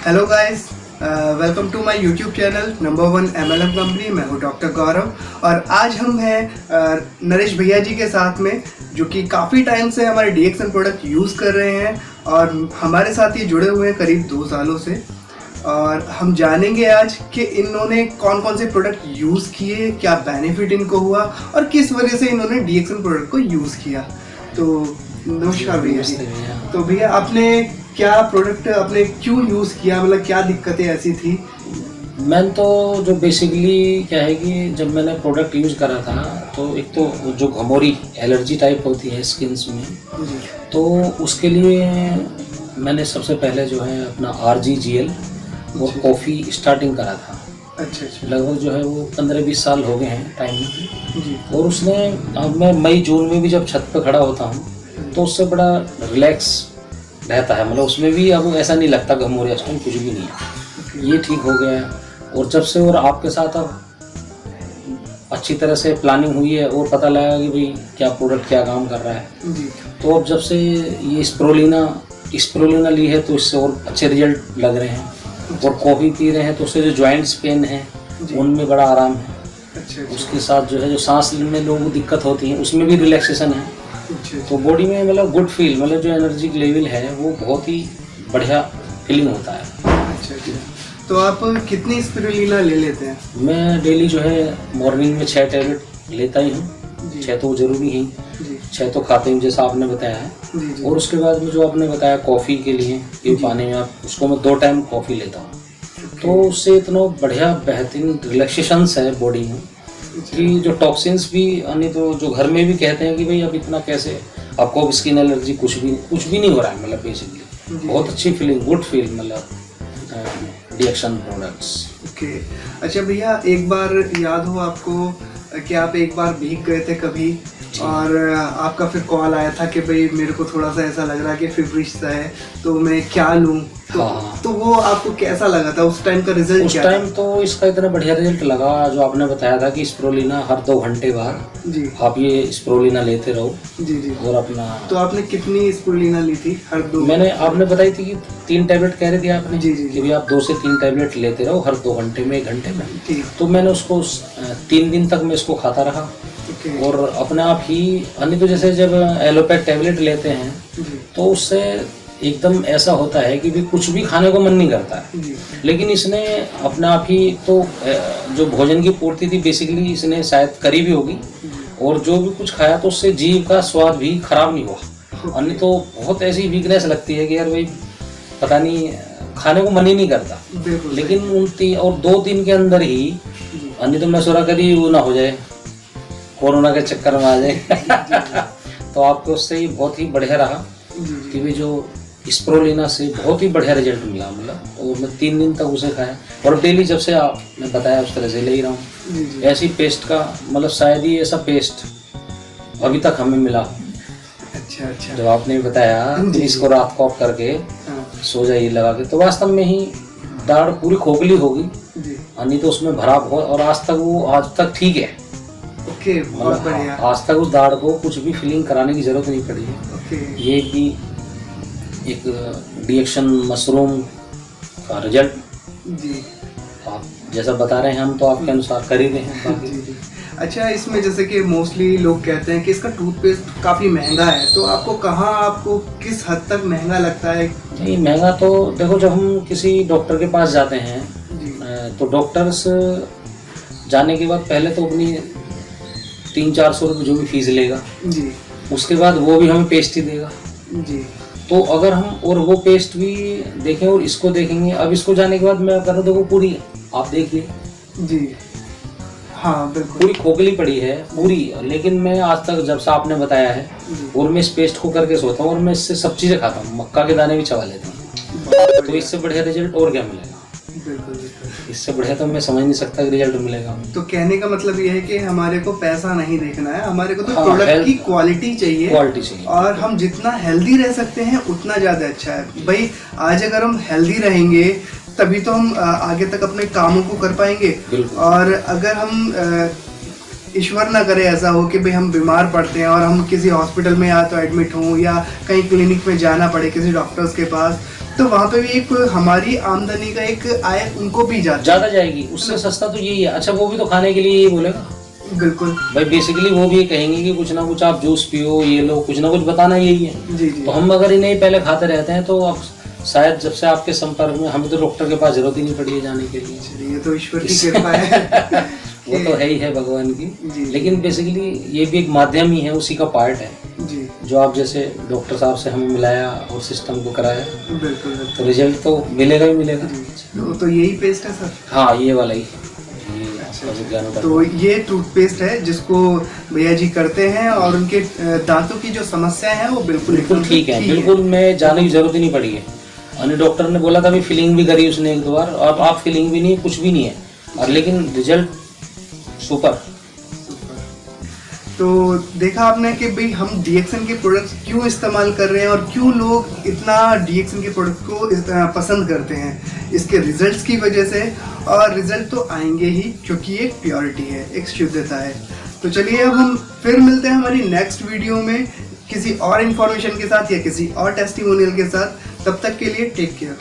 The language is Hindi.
Hello guys, welcome to my YouTube channel number 1 MLM company. मैं हूं डॉक्टर गौरव और आज हम हैं नरेश भैया जी के साथ में, जो कि काफ़ी टाइम से हमारे DXN प्रोडक्ट यूज़ कर रहे हैं और हमारे साथ ये जुड़े हुए हैं करीब 2 सालों से। और हम जानेंगे आज कि इन्होंने कौन कौन से प्रोडक्ट यूज़ किए, क्या बेनिफिट इनको हुआ और किस वजह से इन्होंने DXN प्रोडक्ट को यूज़ किया। तो नमस्कार भैया जी। तो भैया आपने क्या प्रोडक्ट आपने क्यों यूज़ किया, मतलब क्या दिक्कतें ऐसी थी? मैंने तो जो बेसिकली क्या है कि जब मैंने प्रोडक्ट यूज़ करा था तो एक तो जो घमौरी एलर्जी टाइप होती है स्किन्स में, तो उसके लिए मैंने सबसे पहले जो है अपना RGGL और कॉफ़ी स्टार्टिंग करा था। अच्छा। लगभग जो है वो 15-20 साल हो गए हैं टाइम में। और उसने अब मैं मई जून में भी जब छत पर खड़ा होता हूँ तो उससे बड़ा रिलैक्स रहता है, मतलब उसमें भी अब ऐसा नहीं लगता घमौरी स्किन कुछ भी नहीं है, ये ठीक हो गया है। और जब से और आपके साथ अब अच्छी तरह से प्लानिंग हुई है और पता लगा कि भाई क्या प्रोडक्ट क्या काम कर रहा है, तो अब जब से ये स्प्रोलिना ली है तो इससे और अच्छे रिजल्ट लग रहे हैं। और कॉफ़ी पी रहे हैं तो उससे जो जॉइंट्स पेन है उनमें बड़ा आराम है। उसके साथ जो है जो सांस लेने में लोगों को दिक्कत होती है उसमें भी रिलैक्सेशन है। तो बॉडी में मतलब गुड फील, मतलब जो एनर्जी लेवल है वो बहुत ही बढ़िया फीलिंग होता है। अच्छा। तो आप कितनी स्पिरुलिना ले लेते हैं? मैं डेली जो है मॉर्निंग में 6 टैबलेट लेता ही हूँ। 6 तो जरूरी ही, 6 तो खाते हैं जैसा आपने बताया है। और उसके बाद में जो आपने बताया कॉफ़ी के लिए ये पानी में आप उसको मैं 2 टाइम कॉफ़ी लेता हूँ। तो उससे इतना बढ़िया बेहतरीन रिलैक्सेशंस है बॉडी में कि जो टॉक्सिन्स भी, यानी तो जो घर में भी कहते हैं कि भाई अब इतना कैसे आपको स्किन एलर्जी कुछ भी नहीं हो रहा है, मतलब बेसिकली बहुत अच्छी फीलिंग, गुड फील, मतलब DXN प्रोडक्ट्स। ओके। अच्छा भैया, एक बार याद हो आपको कि आप एक बार भीग गए थे कभी और आपका फिर कॉल आया था कि भाई मेरे को थोड़ा सा ऐसा लग रहा है कि फेब्रिश सा है, तो मैं क्या लूँ? तो वो आपको कैसा लगा था उस टाइम का रिजल्ट? उस टाइम तो इसका इतना बढ़िया रिजल्ट लगा जो आपने बताया था कि स्प्रोलिना हर 2 घंटे बाद आप ये स्प्रोलिना लेते रहो। जी। और अपना तो आपने कितनी स्प्रोलिना ली थी हर 2? मैंने आपने बताई थी कि 3 टैबलेट कह रहे थे आपने। जी कि भी आप 2 से 3 टैबलेट लेते रहो हर 2 घंटे में, 1 घंटे में। तो मैंने उसको 3 दिन तक मैं इसको खाता रहा। और अपने आप ही, अन्य तो जैसे जब एलोपैथ टैबलेट लेते हैं तो उससे एकदम ऐसा होता है कि भी कुछ भी खाने को मन नहीं करता है। लेकिन इसने अपने आप ही तो जो भोजन की पूर्ति थी बेसिकली इसने शायद करी भी होगी, और जो भी कुछ खाया तो उससे जीभ का स्वाद भी खराब नहीं हुआ। अन्य तो बहुत ऐसी वीकनेस लगती है कि यार भाई पता नहीं खाने को मन ही नहीं करता। लेकिन और 2 दिन के अंदर ही, अन्य तो मैं सोचा कभी वो ना हो जाए कोरोना के चक्कर में आ जाए तो आपको उससे ही बहुत ही बढ़िया रहा कि भी जो स्प्रोलिना से बहुत ही बढ़िया रिजल्ट मिला, मतलब। और मैं 3 दिन तक उसे खाया और डेली जब से आपने बताया उस तरह से ले ही रहा हूँ। ऐसी पेस्ट का मतलब शायद ही ऐसा पेस्ट अभी तक हमें मिला। अच्छा। जब आपने बताया कि इसको रात को ऑफ करके सो जाइए लगा के, तो वास्तव में ही दाढ़ पूरी खोखली होगी, नहीं तो उसमें भरा बहुत, और आज तक ठीक है। ओके, बहुत बढ़िया। आज तक उस दाढ़ को कुछ भी फिलिंग कराने की जरूरत नहीं पड़ी है। ये भी एक DXN मशरूम का रिजल्ट आप जैसा बता रहे हैं हम तो आपके अनुसार कर ही रहे हैं। अच्छा, इसमें जैसे कि मोस्टली लोग कहते हैं कि इसका टूथपेस्ट काफ़ी महंगा है, तो आपको किस हद तक महंगा लगता है? नहीं, महंगा तो देखो, जब हम किसी डॉक्टर के पास जाते हैं तो डॉक्टर्स जाने के बाद पहले तो अपनी 300-400 रुपये जो भी फीस लेगा, उसके बाद वो भी हमें पेस्ट ही देगा। तो अगर हम और वो पेस्ट भी देखें और इसको देखेंगे, अब इसको जाने के बाद मैं कर रहा हूँ, देखो पूरी आप देखिए हाँ बिल्कुल पूरी खोखली पड़ी है पूरी। लेकिन मैं आज तक जब से आपने बताया है और मैं इस पेस्ट को करके सोता हूँ और मैं इससे सब चीज़ें खाता हूँ, मक्का के दाने भी चबा लेता हूँ, तो इससे बढ़िया रिजल्ट और क्या मिलेगा? इससे बढ़िया तो मैं समझ नहीं सकता कि रिजल्ट मिलेगा। तो कहने का मतलब ये है कि हमारे को पैसा नहीं देखना है, हमारे को तो प्रोडक्ट की क्वालिटी चाहिए। और हम जितना हेल्दी रह सकते हैं उतना ज़्यादा अच्छा है। भाई आज अगर हम हेल्दी रहेंगे तभी तो हम आगे तक अपने कामों को कर पाएंगे। और अगर हम ईश्वर ना करे ऐसा हो कि भाई हम बीमार पड़ते हैं और हम किसी हॉस्पिटल में या तो एडमिट हों या कहीं क्लिनिक में जाना पड़े किसी डॉक्टर्स के पास, तो वहाँ पे भी एक हमारी आमदनी का एक आय उनको भी ज्यादा जाएगी, उससे सस्ता तो यही है। अच्छा वो भी तो खाने के लिए यही बोलेगा, बिल्कुल भाई बेसिकली वो भी ये कहेंगे कि कुछ ना कुछ आप जूस पियो, ये लो, कुछ ना कुछ बताना यही है। जी जी। तो हम अगर इन्हें पहले खाते रहते हैं तो अब शायद जब से आपके संपर्क में, हमें तो डॉक्टर के पास जरूरत ही नहीं पड़ी है जाने के लिए। ये तो ईश्वर की कृपा है। वो तो है ही है भगवान जी। की, लेकिन बेसिकली ये भी एक माध्यम ही है, उसी का पार्ट है जी। जो आप जैसे डॉक्टर साहब से हमें मिलाया और सिस्टम को कराया, बिल्कुल तो रिजल्ट तो मिलेगा ही मिलेगा। तो यही पेस्ट है सर? हाँ ये वाला ही। तो ये टूथपेस्ट है जिसको भैया जी करते हैं और उनके दांतों की जो समस्या है वो बिल्कुल ठीक है, बिल्कुल मैं जाने की जरूरत ही नहीं पड़ी है। और डॉक्टर ने बोला था भी फिलिंग भी करी उसने 1-2 बार, और आप फिलिंग भी नहीं है, कुछ भी नहीं है, और लेकिन रिजल्ट सुपर। तो देखा आपने कि भाई हम डीएक्सन के प्रोडक्ट्स क्यों इस्तेमाल कर रहे हैं और क्यों लोग इतना डीएक्सन के प्रोडक्ट को पसंद करते हैं, इसके रिजल्ट्स की वजह से। और रिजल्ट तो आएंगे ही क्योंकि एक प्योरिटी है, एक शुद्धता है। तो चलिए अब हम फिर मिलते हैं हमारी नेक्स्ट वीडियो में किसी और इन्फॉर्मेशन के साथ या किसी और टेस्टिमोनियल के साथ। तब तक के लिए टेक केयर।